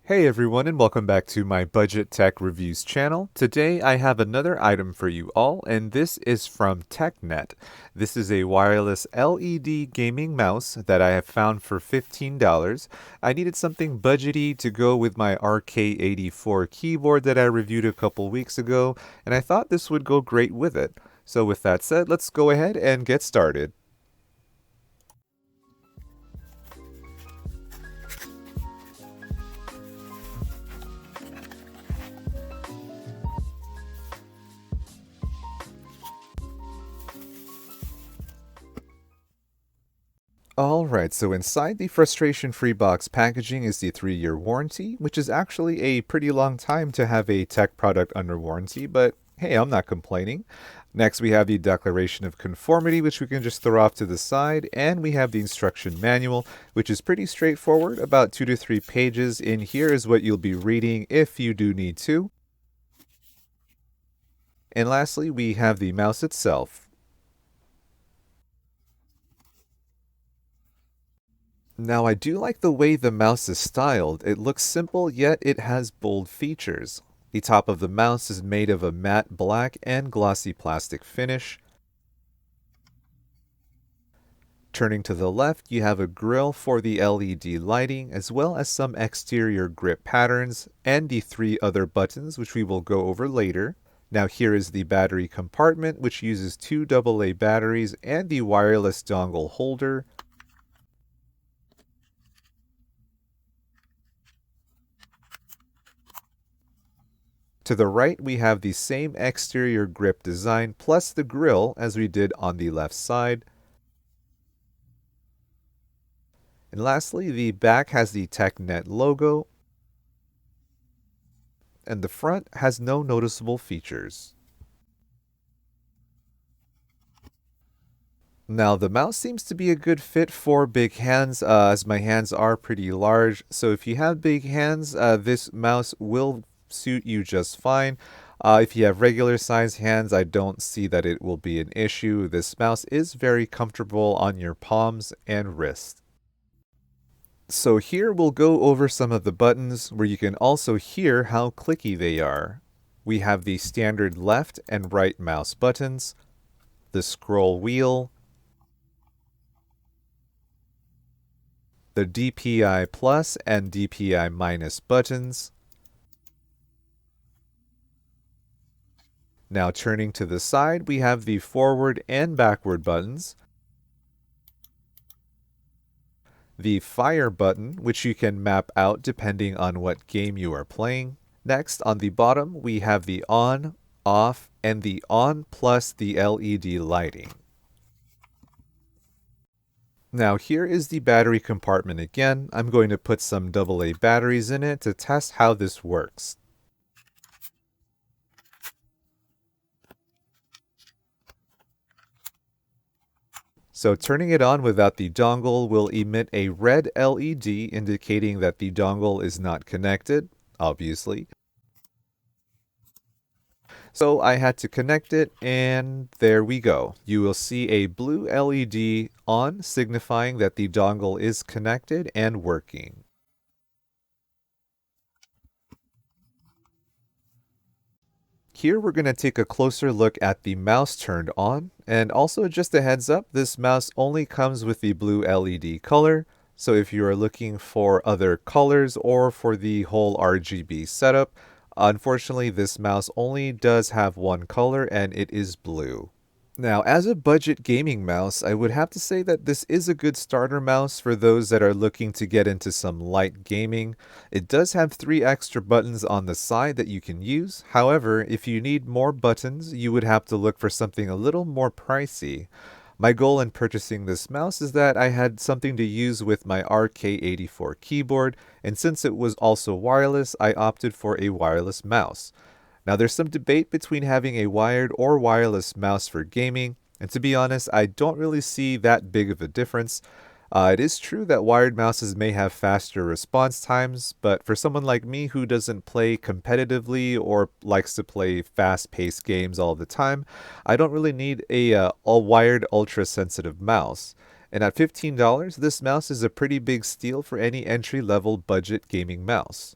Hey everyone, and welcome back to my Budget Tech Reviews channel. Today I have another item for you all, and this is from TEKNET. This is a wireless LED gaming mouse that I have found for $15. I needed something budgety to go with my RK84 keyboard that I reviewed a couple weeks ago, and I thought this would go great with it. So with that said, let's go ahead and get started. Alright, so inside the frustration-free box packaging is the 3-year warranty, which is actually a pretty long time to have a tech product under warranty, but hey, I'm not complaining. Next, we have the declaration of conformity, which we can just throw off to the side, and we have the instruction manual, which is pretty straightforward, about 2 to 3 pages. In here is what you'll be reading if you do need to. And lastly, we have the mouse itself. Now I do like the way the mouse is styled. It looks simple, yet it has bold features. The top of the mouse is made of a matte black and glossy plastic finish. Turning to the left, you have a grille for the LED lighting, as well as some exterior grip patterns, and the 3 other buttons, which we will go over later. Now here is the battery compartment, which uses 2 AA batteries and the wireless dongle holder. To the right, we have the same exterior grip design plus the grille as we did on the left side. And lastly, the back has the TEKNET logo, and the front has no noticeable features. Now, the mouse seems to be a good fit for big hands, as my hands are pretty large. So if you have big hands, this mouse will suit you just fine. If you have regular size hands, I don't see that it will be an issue. This mouse is very comfortable on your palms and wrist. So here we'll go over some of the buttons where you can also hear how clicky they are. We have the standard left and right mouse buttons, the scroll wheel, the DPI plus and DPI minus buttons. Now turning to the side, we have the forward and backward buttons, the fire button, which you can map out depending on what game you are playing. Next, on the bottom, we have the on, off, and the on plus the LED lighting. Now here is the battery compartment again. I'm going to put some AA batteries in it to test how this works. So turning it on without the dongle will emit a red LED indicating that the dongle is not connected, obviously. So I had to connect it, and there we go. You will see a blue LED on, signifying that the dongle is connected and working. Here we're going to take a closer look at the mouse turned on, and also just a heads up, this mouse only comes with the blue LED color, so if you are looking for other colors or for the whole RGB setup, unfortunately this mouse only does have one color and it is blue. Now, as a budget gaming mouse, I would have to say that this is a good starter mouse for those that are looking to get into some light gaming. It does have 3 extra buttons on the side that you can use. However, if you need more buttons, you would have to look for something a little more pricey. My goal in purchasing this mouse is that I had something to use with my RK84 keyboard, and since it was also wireless, I opted for a wireless mouse. Now there's some debate between having a wired or wireless mouse for gaming, and to be honest, I don't really see that big of a difference. It is true that wired mouses may have faster response times, but for someone like me who doesn't play competitively or likes to play fast-paced games all the time, I don't really need a wired ultra-sensitive mouse. And at $15, this mouse is a pretty big steal for any entry-level budget gaming mouse.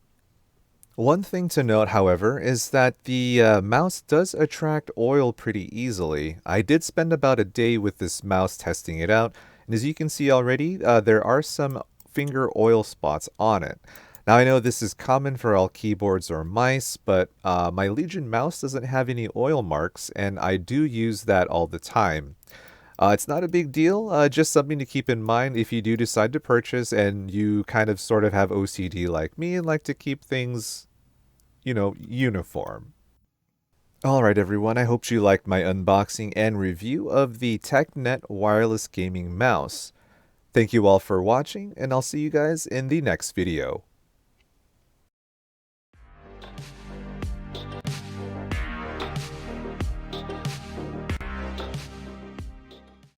One thing to note, however, is that the mouse does attract oil pretty easily. I did spend about a day with this mouse testing it out, and as you can see already, there are some finger oil spots on it. Now I know this is common for all keyboards or mice, but my Legion mouse doesn't have any oil marks, and I do use that all the time. It's not a big deal, just something to keep in mind if you do decide to purchase and you kind of sort of have OCD like me and like to keep things, uniform. Alright everyone, I hope you liked my unboxing and review of the TEKNET wireless gaming mouse. Thank you all for watching, and I'll see you guys in the next video.